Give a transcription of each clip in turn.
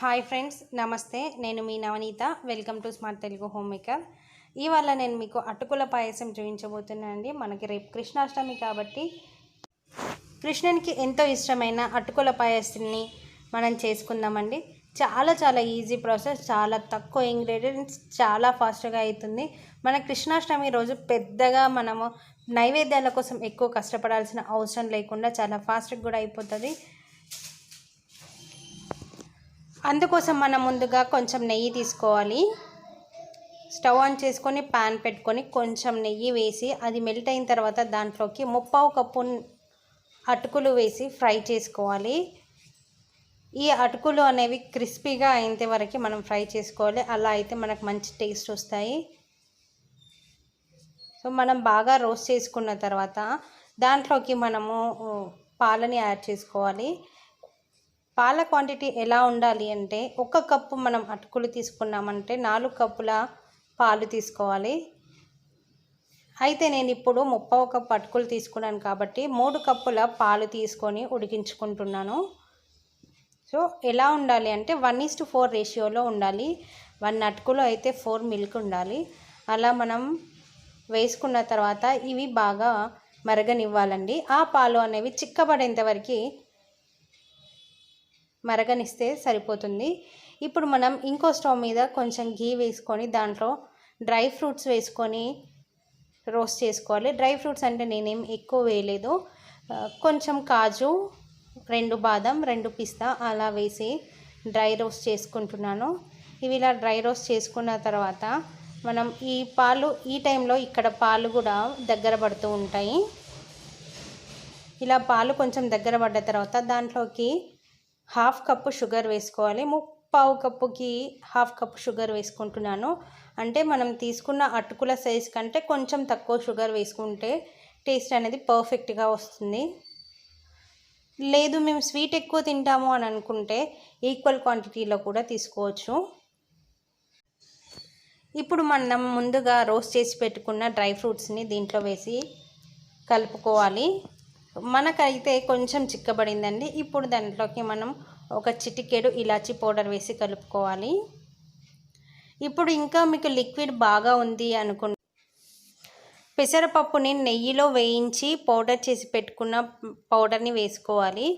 Hi friends, నమస్తే. నేను మీ Navaneetha. Welcome to smart Telugu home maker. ఇవాళ నేను మీకు అటుకుల పాయసం చూపించబోతున్నానండి. మనకి రేపు కృష్ణాష్టమి కాబట్టి కృష్ణునికి ఎంతో ఇష్టమైన అటుకుల పాయసాన్ని మనం చేసుకుందామండి. చాలా చాలా ఈజీ ప్రాసెస్, చాలా తక్కువ ఇంగ్రీడియంట్స్, చాలా ఫాస్ట్గా అవుతుంది. మన కృష్ణాష్టమి రోజు పెద్దగా మనము నైవేద్యాల కోసం ఎక్కువ కష్టపడాల్సిన అవసరం లేకుండా చాలా ఫాస్ట్గా కూడా అయిపోతుంది. అందుకోసం మనం ముందుగా కొంచెం నెయ్యి తీసుకోవాలి. స్టవ్ ఆన్ చేసుకొని ప్యాన్ పెట్టుకొని కొంచెం నెయ్యి వేసి అది మెల్ట్ అయిన తర్వాత దాంట్లోకి 1/2 కప్పు అటుకులు వేసి ఫ్రై చేసుకోవాలి. ఈ అటుకులు అనేవి క్రిస్పీగా అయినంత వరకు మనం ఫ్రై చేసుకోవాలి. అలా అయితే మనకు మంచి టేస్ట్ వస్తాయి. సో మనం బాగా రోస్ట్ చేసుకున్న తర్వాత దాంట్లోకి మనము పాలని యాడ్ చేసుకోవాలి. పాల క్వాంటిటీ ఎలా ఉండాలి అంటే 1 కప్పు మనం అటుకులు తీసుకున్నామంటే 4 కప్పుల పాలు తీసుకోవాలి. అయితే నేను ఇప్పుడు 1/2 కప్పు అటుకులు తీసుకున్నాను కాబట్టి 3 కప్పుల పాలు తీసుకొని ఉడికించుకుంటున్నాను. సో ఎలా ఉండాలి అంటే 1:4 రేషియోలో ఉండాలి. 1 అటుకులు అయితే 4 మిల్క్ ఉండాలి. అలా మనం వేసుకున్న తర్వాత ఇవి బాగా మరగనివ్వాలండి. ఆ పాలు అనేవి చిక్కబడేంత వరకు మరగనిస్తే సరిపోతుంది. ఇప్పుడు మనం ఇంకో స్టవ్ మీద కొంచెం గీ వేసుకొని దాంట్లో డ్రై ఫ్రూట్స్ వేసుకొని రోస్ట్ చేసుకోవాలి. డ్రై ఫ్రూట్స్ అంటే నేనేం ఎక్కువ వేయలేదు. కొంచెం కాజు, 2 బాదం, 2 పిస్తా అలా వేసి డ్రై రోస్ట్ చేసుకుంటున్నాను. ఇవి ఇలా డ్రై రోస్ట్ చేసుకున్న తర్వాత మనం ఈ పాలు ఈ టైంలో ఇక్కడ పాలు కూడా దగ్గర పడుతూ ఉంటాయి. ఇలా పాలు కొంచెం దగ్గర పడ్డ తర్వాత దాంట్లోకి 1/2 కప్పు షుగర్ వేసుకోవాలి. 1/4 కప్పుకి 1/2 కప్పు షుగర్ వేసుకుంటున్నాను. అంటే మనం తీసుకున్న అటుకుల సైజ్ కంటే కొంచెం తక్కువ షుగర్ వేసుకుంటే టేస్ట్ అనేది పర్ఫెక్ట్గా వస్తుంది. లేదు మేము స్వీట్ ఎక్కువ తింటాము అని అనుకుంటే ఈక్వల్ క్వాంటిటీలో కూడా తీసుకోవచ్చు. ఇప్పుడు మనం ముందుగా రోస్ట్ చేసి పెట్టుకున్న డ్రై ఫ్రూట్స్ని దీంట్లో వేసి కలుపుకోవాలి. మనకైతే కొంచెం చిక్కబడిందండి. ఇప్పుడు దాంట్లోకి మనం ఒక చిటికెడు ఇలాచీ పౌడర్ వేసి కలుపుకోవాలి. ఇప్పుడు ఇంకా మీకు లిక్విడ్ బాగా ఉంది అనుకుంటే పెసరపప్పుని నెయ్యిలో వేయించి పౌడర్ చేసి పెట్టుకున్న పౌడర్ని వేసుకోవాలి.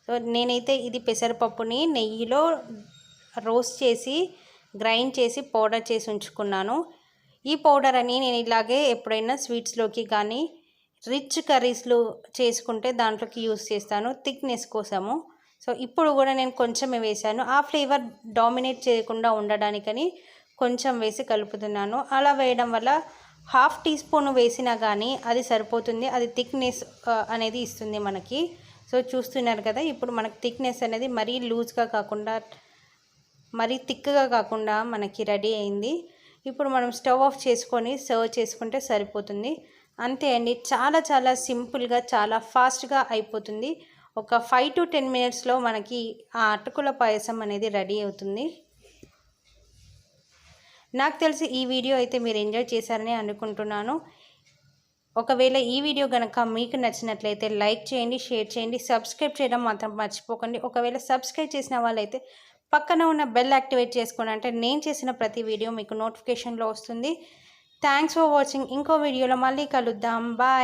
సో నేనైతే ఇది పెసరపప్పుని నెయ్యిలో రోస్ట్ చేసి గ్రైండ్ చేసి పౌడర్ చేసి ఉంచుకున్నాను. ఈ పౌడర్ అని నేను ఇలాగే ఎప్పుడైనా స్వీట్స్లోకి కానీ రిచ్ కర్రీస్లు చేసుకుంటే దాంట్లోకి యూస్ చేస్తాను థిక్నెస్ కోసము. సో ఇప్పుడు కూడా నేను కొంచెమే వేసాను. ఆ ఫ్లేవర్ డామినేట్ చేయకుండా ఉండడానికని కొంచెం వేసి కలుపుతున్నాను. అలా వేయడం వల్ల 1/2 టీ స్పూన్ వేసినా కానీ అది సరిపోతుంది. అది థిక్నెస్ అనేది ఇస్తుంది మనకి. సో చూస్తున్నారు కదా, ఇప్పుడు మనకి థిక్నెస్ అనేది మరీ లూజ్గా కాకుండా మరీ థిక్గా కాకుండా మనకి రెడీ అయింది. ఇప్పుడు మనం స్టవ్ ఆఫ్ చేసుకొని సర్వ్ చేసుకుంటే సరిపోతుంది. అంతే అండి, చాలా చాలా సింపుల్గా చాలా ఫాస్ట్గా అయిపోతుంది. ఒక 5 to 10 మినిట్స్లో మనకి ఆ అటుకుల పాయసం అనేది రెడీ అవుతుంది. నాకు తెలిసి ఈ వీడియో అయితే మీరు ఎంజాయ్ చేశారని అనుకుంటున్నాను. ఒకవేళ ఈ వీడియో కనుక మీకు నచ్చినట్లయితే లైక్ చేయండి, షేర్ చేయండి, సబ్స్క్రైబ్ చేయడం మాత్రం మర్చిపోకండి. ఒకవేళ సబ్స్క్రైబ్ చేసిన వాళ్ళైతే పక్కన ఉన్న బెల్ యాక్టివేట్ చేసుకోండి. అంటే నేను చేసిన ప్రతి వీడియో మీకు నోటిఫికేషన్లో వస్తుంది. Thanks for watching. ఇంకో వీడియోలో మళ్ళీ కలుద్దాం. బాయ్.